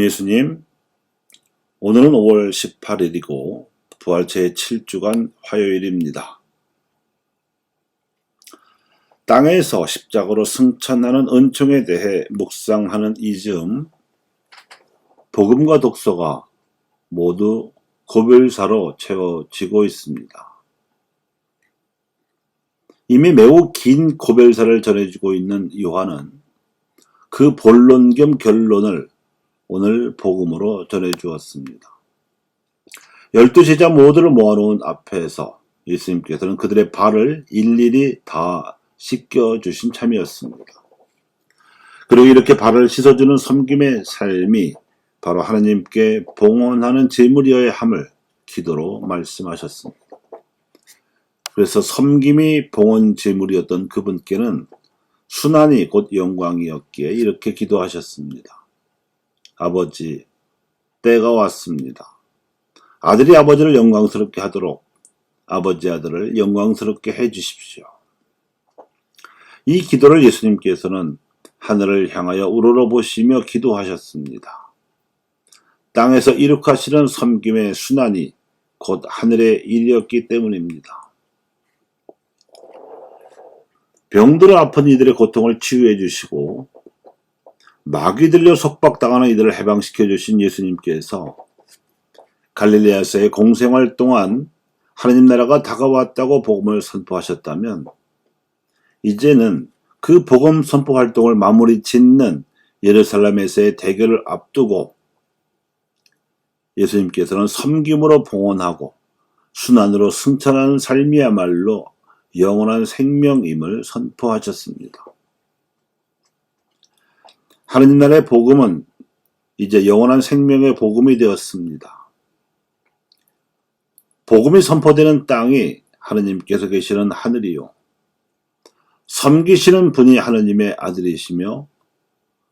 주님 예수님, 오늘은 5월 18일이고 부활체의 7주간 화요일입니다. 땅에서 십자가로 승천하는 은총에 대해 묵상하는 이 즈음, 복음과 독서가 모두 고별사로 채워지고 있습니다. 이미 매우 긴 고별사를 전해주고 있는 요한은 그 본론 겸 결론을 오늘 복음으로 전해주었습니다. 12제자 모두를 모아놓은 앞에서 예수님께서는 그들의 발을 일일이 다 씻겨주신 참이었습니다. 그리고 이렇게 발을 씻어주는 섬김의 삶이 바로 하나님께 봉헌하는 제물이어야 함을 기도로 말씀하셨습니다. 그래서 섬김이 봉헌 제물이었던 그분께는 순환이 곧 영광이었기에 이렇게 기도하셨습니다. 아버지, 때가 왔습니다. 아들이 아버지를 영광스럽게 하도록 아버지 아들을 영광스럽게 해주십시오. 이 기도를 예수님께서는 하늘을 향하여 우러러보시며 기도하셨습니다. 땅에서 이룩하시는 섬김의 순환이 곧 하늘의 일이었기 때문입니다. 병들어 아픈 이들의 고통을 치유해 주시고 마귀 들려 속박당하는 이들을 해방시켜 주신 예수님께서 갈릴레아에서의 공생활 동안 하나님 나라가 다가왔다고 복음을 선포하셨다면 이제는 그 복음 선포 활동을 마무리 짓는 예루살렘에서의 대결을 앞두고 예수님께서는 섬김으로 봉헌하고 순환으로 승천하는 삶이야말로 영원한 생명임을 선포하셨습니다. 하나님 나라의 복음은 이제 영원한 생명의 복음이 되었습니다. 복음이 선포되는 땅이 하나님께서 계시는 하늘이요. 섬기시는 분이 하나님의 아들이시며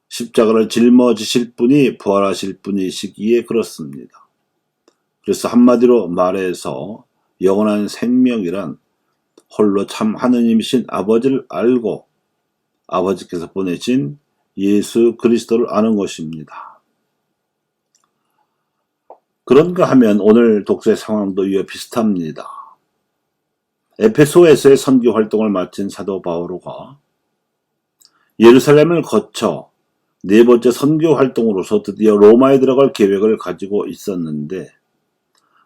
십자가를 짊어지실 분이 부활하실 분이시기에 그렇습니다. 그래서 한마디로 말해서 영원한 생명이란 홀로 참 하느님이신 아버지를 알고 아버지께서 보내신 예수 그리스도를 아는 것입니다. 그런가 하면 오늘 독서의 상황도 이와 비슷합니다. 에페소에서의 선교 활동을 마친 사도 바오로가 예루살렘을 거쳐 네 번째 선교 활동으로서 드디어 로마에 들어갈 계획을 가지고 있었는데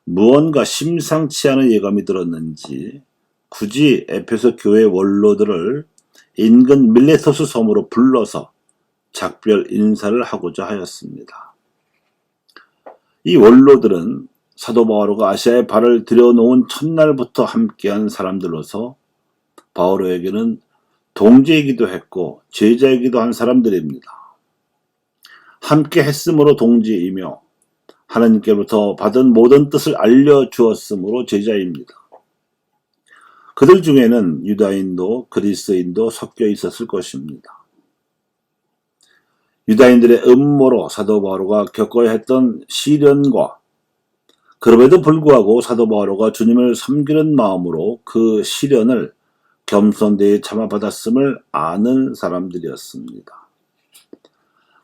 무언가 심상치 않은 예감이 들었는지 굳이 에페소 교회 원로들을 인근 밀레토스 섬으로 불러서 작별 인사를 하고자 하였습니다. 이 원로들은 사도 바오로가 아시아에 발을 들여놓은 첫날부터 함께한 사람들로서 바오로에게는 동지이기도 했고 제자이기도 한 사람들입니다. 함께 했으므로 동지이며 하나님께로부터 받은 모든 뜻을 알려주었으므로 제자입니다. 그들 중에는 유다인도 그리스인도 섞여 있었을 것입니다. 유다인들의 음모로 사도 바오로가 겪어야 했던 시련과 그럼에도 불구하고 사도 바오로가 주님을 섬기는 마음으로 그 시련을 겸손되이 참아받았음을 아는 사람들이었습니다.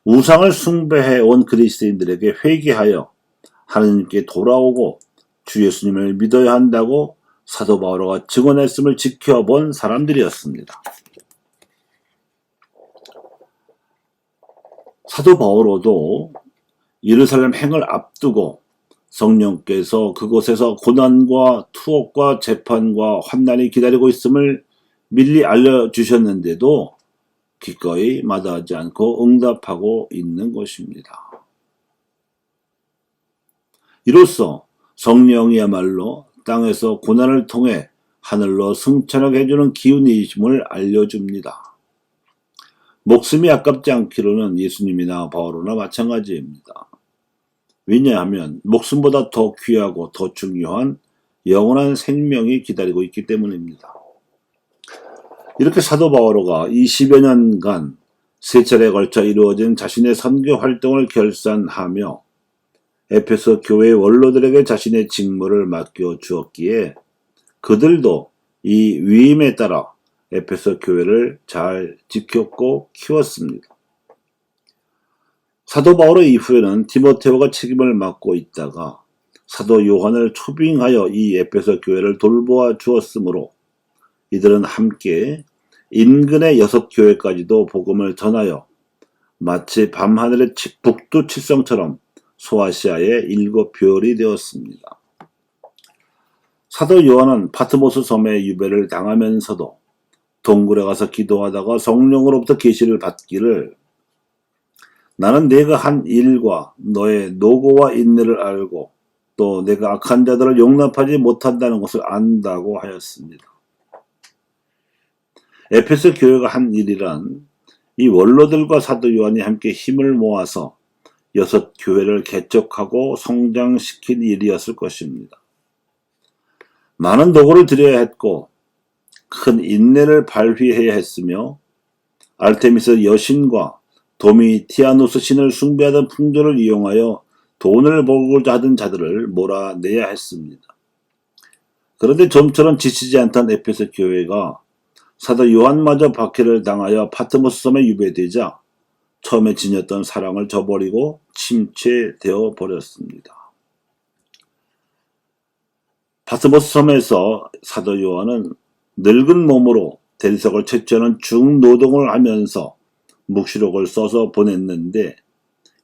우상을 숭배해 온 그리스인들에게 회개하여 하나님께 돌아오고 주 예수님을 믿어야 한다고 사도 바오로가 증언했음을 지켜본 사람들이었습니다. 사도 바오로도 예루살렘 행을 앞두고 성령께서 그곳에서 고난과 투옥과 재판과 환난이 기다리고 있음을 미리 알려주셨는데도 기꺼이 마다하지 않고 응답하고 있는 것입니다. 이로써 성령이야말로 땅에서 고난을 통해 하늘로 승천하게 해주는 기운이심을 알려줍니다. 목숨이 아깝지 않기로는 예수님이나 바오로나 마찬가지입니다. 왜냐하면 목숨보다 더 귀하고 더 중요한 영원한 생명이 기다리고 있기 때문입니다. 이렇게 사도 바오로가 20여 년간 세 차례에 걸쳐 이루어진 자신의 선교 활동을 결산하며 에페소 교회 원로들에게 자신의 직무를 맡겨주었기에 그들도 이 위임에 따라 에페소 교회를 잘 지켰고 키웠습니다. 사도 바울 이후에는 디모데오가 책임을 맡고 있다가 사도 요한을 초빙하여 이 에베소 교회를 돌보아 주었으므로 이들은 함께 인근의 6교회까지도 복음을 전하여 마치 밤하늘의 북두7성처럼 소아시아의 7별이 되었습니다. 사도 요한은 파트모스 섬에 유배를 당하면서도 동굴에 가서 기도하다가 성령으로부터 계시를 받기를 나는 내가 한 일과 너의 노고와 인내를 알고 또 내가 악한 자들을 용납하지 못한다는 것을 안다고 하였습니다. 에페소 교회가 한 일이란 이 원로들과 사도 요한이 함께 힘을 모아서 6교회를 개척하고 성장시킨 일이었을 것입니다. 많은 도구를 들여야 했고 큰 인내를 발휘해야 했으며 알테미스 여신과 도미티아누스 신을 숭배하던 풍조를 이용하여 돈을 벌고자 하던 자들을 몰아내야 했습니다. 그런데 좀처럼 지치지 않던 에페소 교회가 사도 요한마저 박해를 당하여 파트모스 섬에 유배되자 처음에 지녔던 사랑을 저버리고 침체되어 버렸습니다. 파트모스 섬에서 사도 요한은 늙은 몸으로 대리석을 채취하는 중노동을 하면서 묵시록을 써서 보냈는데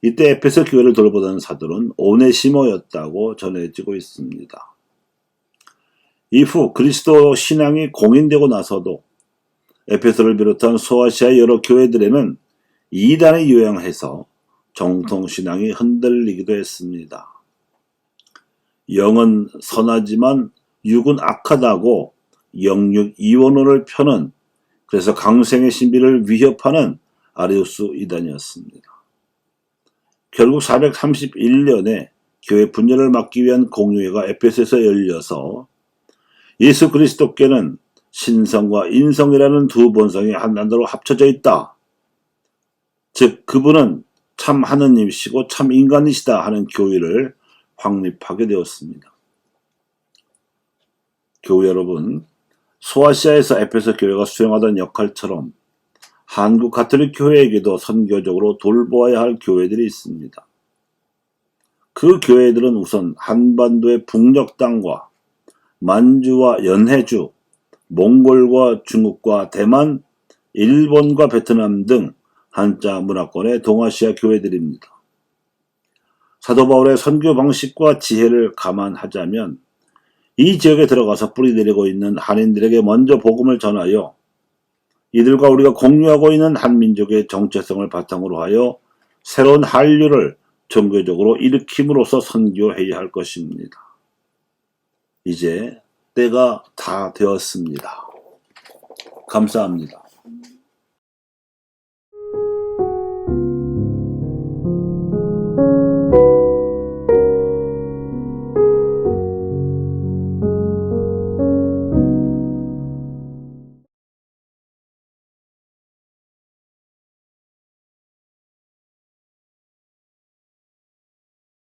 이때 에페소 교회를 돌보던 사도는 오네시모였다고 전해지고 있습니다. 이후 그리스도 신앙이 공인되고 나서도 에페소를 비롯한 소아시아 여러 교회들에는 이단이 유행해서 정통신앙이 흔들리기도 했습니다. 영은 선하지만 육은 악하다고 영육 이원론을 펴는 그래서 강생의 신비를 위협하는 아리우스 이단이었습니다. 결국 431년에 교회 분열을 막기 위한 공의회가 에페소에서 열려서 예수 그리스도께는 신성과 인성이라는 두 본성이 한단어로 합쳐져 있다. 즉 그분은 참 하느님이시고 참 인간이시다 하는 교의를 확립하게 되었습니다. 교우 여러분, 소아시아에서 에페소 교회가 수행하던 역할처럼 한국 가톨릭 교회에게도 선교적으로 돌보아야 할 교회들이 있습니다. 그 교회들은 우선 한반도의 북녘 땅과 만주와 연해주, 몽골과 중국과 대만, 일본과 베트남 등 한자 문화권의 동아시아 교회들입니다. 사도 바울의 선교 방식과 지혜를 감안하자면 이 지역에 들어가서 뿌리내리고 있는 한인들에게 먼저 복음을 전하여 이들과 우리가 공유하고 있는 한민족의 정체성을 바탕으로 하여 새로운 한류를 종교적으로 일으킴으로써 선교해야 할 것입니다. 이제 때가 다 되었습니다. 감사합니다.